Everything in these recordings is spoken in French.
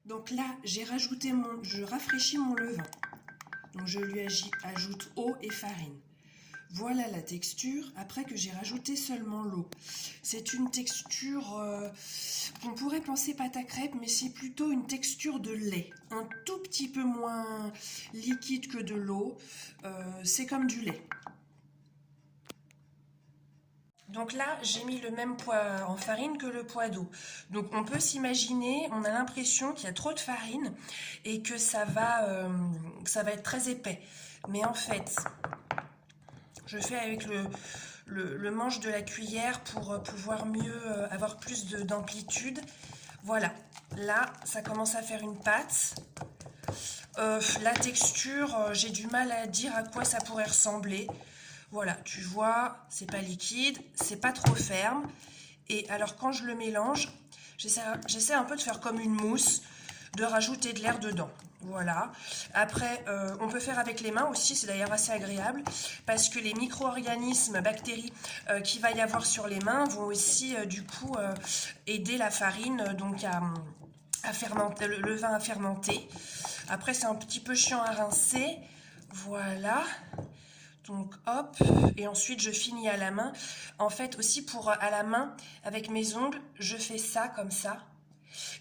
Donc là, je rafraîchis mon levain. Donc je lui ajoute eau et farine. Voilà la texture après que j'ai rajouté seulement l'eau. C'est une texture qu'on pourrait penser pâte à crêpes, mais c'est plutôt une texture de lait. Un tout petit peu moins liquide que de l'eau. C'est comme du lait. Donc là, j'ai mis le même poids en farine que le poids d'eau. Donc on peut s'imaginer, on a l'impression qu'il y a trop de farine et que ça va être très épais. Mais en fait, je fais avec le manche de la cuillère pour pouvoir mieux avoir plus d'amplitude. Voilà, là, ça commence à faire une pâte. La texture, j'ai du mal à dire à quoi ça pourrait ressembler. Voilà, tu vois, c'est pas liquide, c'est pas trop ferme. Et alors quand je le mélange, j'essaie un peu de faire comme une mousse, de rajouter de l'air dedans. Voilà. Après, on peut faire avec les mains aussi, c'est d'ailleurs assez agréable, parce que les micro-organismes, bactéries qu'il va y avoir sur les mains vont aussi du coup aider la farine donc à fermenter, le vin à fermenter. Après, c'est un petit peu chiant à rincer. Voilà. Donc hop, et ensuite je finis à la main. En fait aussi pour à la main, avec mes ongles, je fais ça comme ça.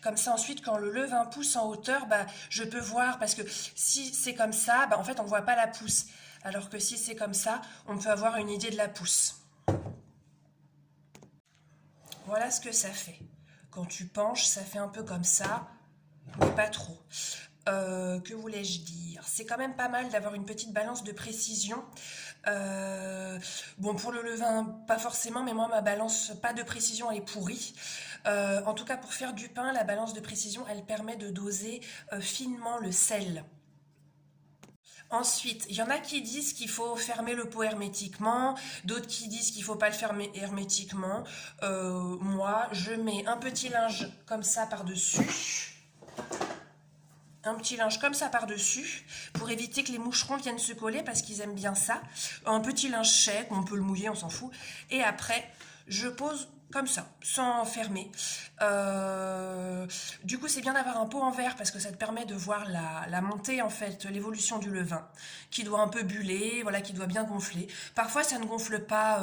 Comme ça ensuite quand le levain pousse en hauteur, bah, je peux voir, parce que si c'est comme ça, bah, en fait on ne voit pas la pousse. Alors que si c'est comme ça, on peut avoir une idée de la pousse. Voilà ce que ça fait. Quand tu penches, ça fait un peu comme ça, mais pas trop. Que voulais-je dire? C'est quand même pas mal d'avoir une petite balance de précision. Bon, pour le levain, pas forcément, mais moi, ma balance, pas de précision, elle est pourrie. En tout cas, pour faire du pain, la balance de précision, elle permet de doser finement le sel. Ensuite, il y en a qui disent qu'il faut fermer le pot hermétiquement, d'autres qui disent qu'il ne faut pas le fermer hermétiquement. Moi, je mets un petit linge comme ça par-dessus. Un petit linge comme ça par-dessus pour éviter que les moucherons viennent se coller parce qu'ils aiment bien ça. Un petit linge sec, on peut le mouiller, on s'en fout. Et après, je pose comme ça, sans fermer. Du coup, c'est bien d'avoir un pot en verre parce que ça te permet de voir la montée, en fait, l'évolution du levain, qui doit un peu buller, voilà, qui doit bien gonfler. Parfois, ça ne gonfle pas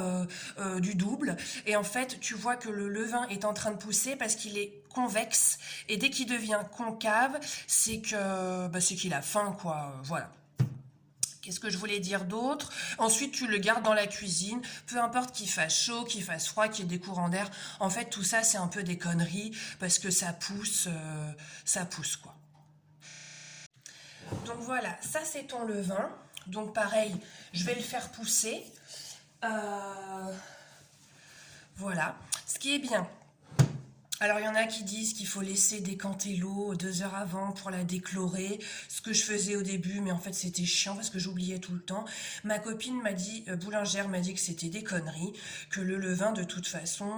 du double. Et en fait, tu vois que le levain est en train de pousser parce qu'il est convexe. Et dès qu'il devient concave, c'est qu'il a faim, quoi. Voilà. Qu'est-ce que je voulais dire d'autre? Ensuite, tu le gardes dans la cuisine, peu importe qu'il fasse chaud, qu'il fasse froid, qu'il y ait des courants d'air. En fait, tout ça, c'est un peu des conneries parce que ça pousse quoi. Donc voilà, ça c'est ton levain. Donc pareil, je vais le faire pousser. Voilà. Ce qui est bien, alors il y en a qui disent qu'il faut laisser décanter l'eau 2 heures avant pour la déchlorer, ce que je faisais au début, mais en fait c'était chiant parce que j'oubliais tout le temps. Ma copine m'a dit, boulangère m'a dit que c'était des conneries, que le levain de toute façon,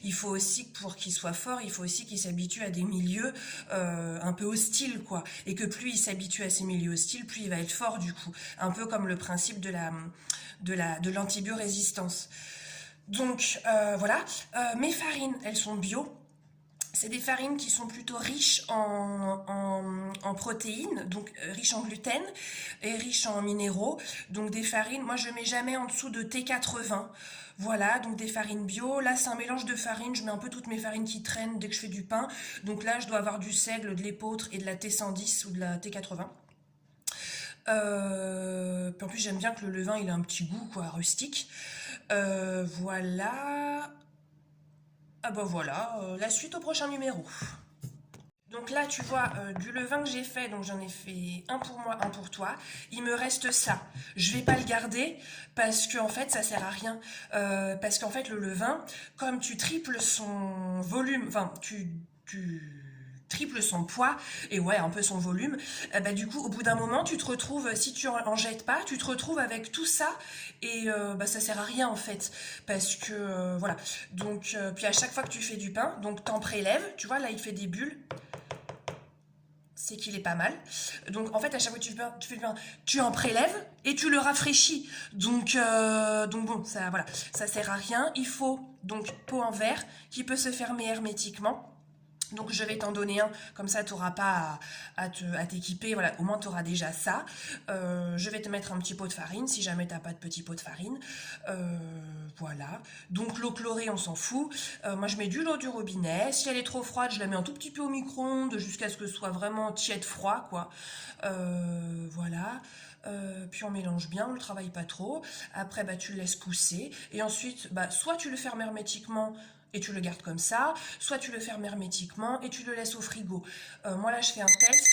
il faut aussi, pour qu'il soit fort, il faut aussi qu'il s'habitue à des milieux un peu hostiles, quoi. Et que plus il s'habitue à ces milieux hostiles, plus il va être fort du coup. Un peu comme le principe de l'antibiorésistance. Donc voilà, mes farines, elles sont bio. C'est des farines qui sont plutôt riches en protéines, donc riches en gluten et riches en minéraux. Donc des farines, moi je mets jamais en dessous de T80. Voilà, donc des farines bio. Là c'est un mélange de farines, je mets un peu toutes mes farines qui traînent dès que je fais du pain. Donc là je dois avoir du seigle, de l'épeautre et de la T110 ou de la T80. En plus j'aime bien que le levain il a un petit goût quoi, rustique. Voilà. Ah bah voilà, la suite au prochain numéro. Donc là, tu vois, du levain que j'ai fait, donc j'en ai fait un pour moi, un pour toi. Il me reste ça. Je vais pas le garder parce qu'en fait, ça sert à rien. Parce qu'en fait, le levain, comme tu triples son volume, enfin, tu triples son poids et ouais un peu son volume, bah du coup au bout d'un moment tu te retrouves, si tu en jettes pas, tu te retrouves avec tout ça et bah ça sert à rien en fait parce que voilà. Donc puis à chaque fois que tu fais du pain, donc t'en prélèves, tu vois là il fait des bulles, c'est qu'il est pas mal. Donc en fait à chaque fois que tu fais du pain, tu en prélèves et tu le rafraîchis. Donc bon ça voilà, ça sert à rien. Il faut donc pot en verre qui peut se fermer hermétiquement. Donc je vais t'en donner un, comme ça tu n'auras pas à t'équiper, voilà, au moins tu auras déjà ça. Je vais te mettre un petit pot de farine, si jamais tu n'as pas de petit pot de farine. Voilà, donc l'eau chlorée on s'en fout. Moi je mets de l'eau du robinet, si elle est trop froide je la mets un tout petit peu au micro-ondes jusqu'à ce que ce soit vraiment tiède froid, quoi. Voilà. Puis on mélange bien, on le travaille pas trop. Après bah, tu le laisses pousser et ensuite bah, soit tu le fermes hermétiquement et tu le gardes comme ça, soit tu le fermes hermétiquement et tu le laisses au frigo. Moi là je fais un test.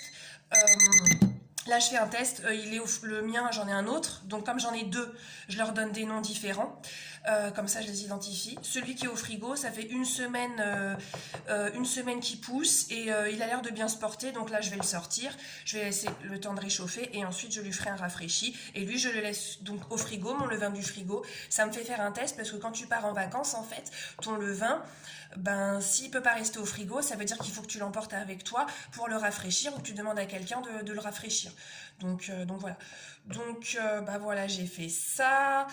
Là je fais un test, il est le mien, j'en ai un autre, donc comme j'en ai deux, je leur donne des noms différents. Comme ça je les identifie. Celui qui est au frigo, ça fait une semaine qu'il pousse et il a l'air de bien se porter, donc là je vais le sortir, je vais laisser le temps de réchauffer et ensuite je lui ferai un rafraîchi et lui je le laisse donc au frigo, mon levain du frigo. Ça me fait faire un test parce que quand tu pars en vacances en fait, ton levain, ben s'il peut pas rester au frigo, ça veut dire qu'il faut que tu l'emportes avec toi pour le rafraîchir ou que tu demandes à quelqu'un de le rafraîchir. Donc voilà. Donc bah voilà, j'ai fait ça.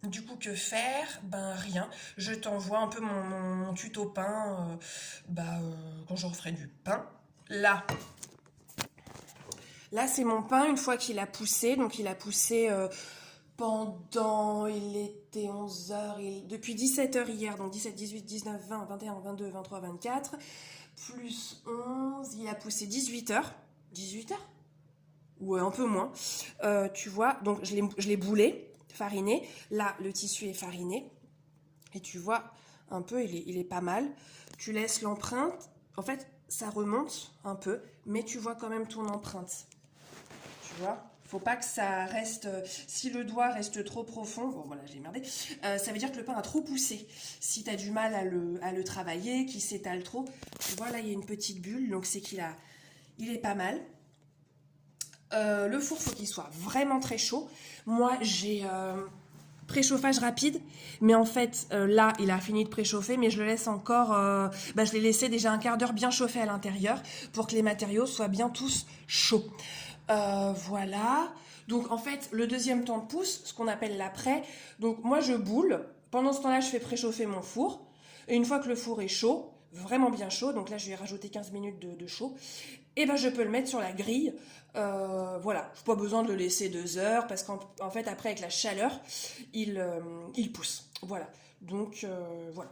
Du coup, que faire? Ben rien. Je t'envoie un peu mon tuto pain quand je referai du pain. Là c'est mon pain une fois qu'il a poussé. Donc il a poussé il était 11 h, depuis 17 h hier, donc 17, 18, 19, 20, 21, 22, 23, 24, plus 11, il a poussé 18 h. 18 h? Ouais, un peu moins. Tu vois, donc je l'ai boulé, fariné. Là, le tissu est fariné. Et tu vois, un peu, il est pas mal. Tu laisses l'empreinte. En fait, ça remonte un peu, mais tu vois quand même ton empreinte. Tu vois? Faut pas que ça reste... si le doigt reste trop profond, bon voilà, j'ai merdé, ça veut dire que le pain a trop poussé. Si tu as du mal à le travailler, qu'il s'étale trop, tu vois, là, il y a une petite bulle, donc c'est il est pas mal. Le four, faut qu'il soit vraiment très chaud. Moi, j'ai préchauffage rapide, mais en fait, là, il a fini de préchauffer, mais je le laisse encore... je l'ai laissé déjà un quart d'heure bien chauffé à l'intérieur pour que les matériaux soient bien tous chauds. Voilà. Donc, en fait, le deuxième temps de pousse, ce qu'on appelle l'après. Donc, moi, je boule. Pendant ce temps-là, je fais préchauffer mon four. Et une fois que le four est chaud, vraiment bien chaud, donc là, je vais rajouter 15 minutes de chaud, et ben je peux le mettre sur la grille. Voilà, je n'ai pas besoin de le laisser 2 heures parce qu'en fait après avec la chaleur il pousse. Voilà, donc voilà.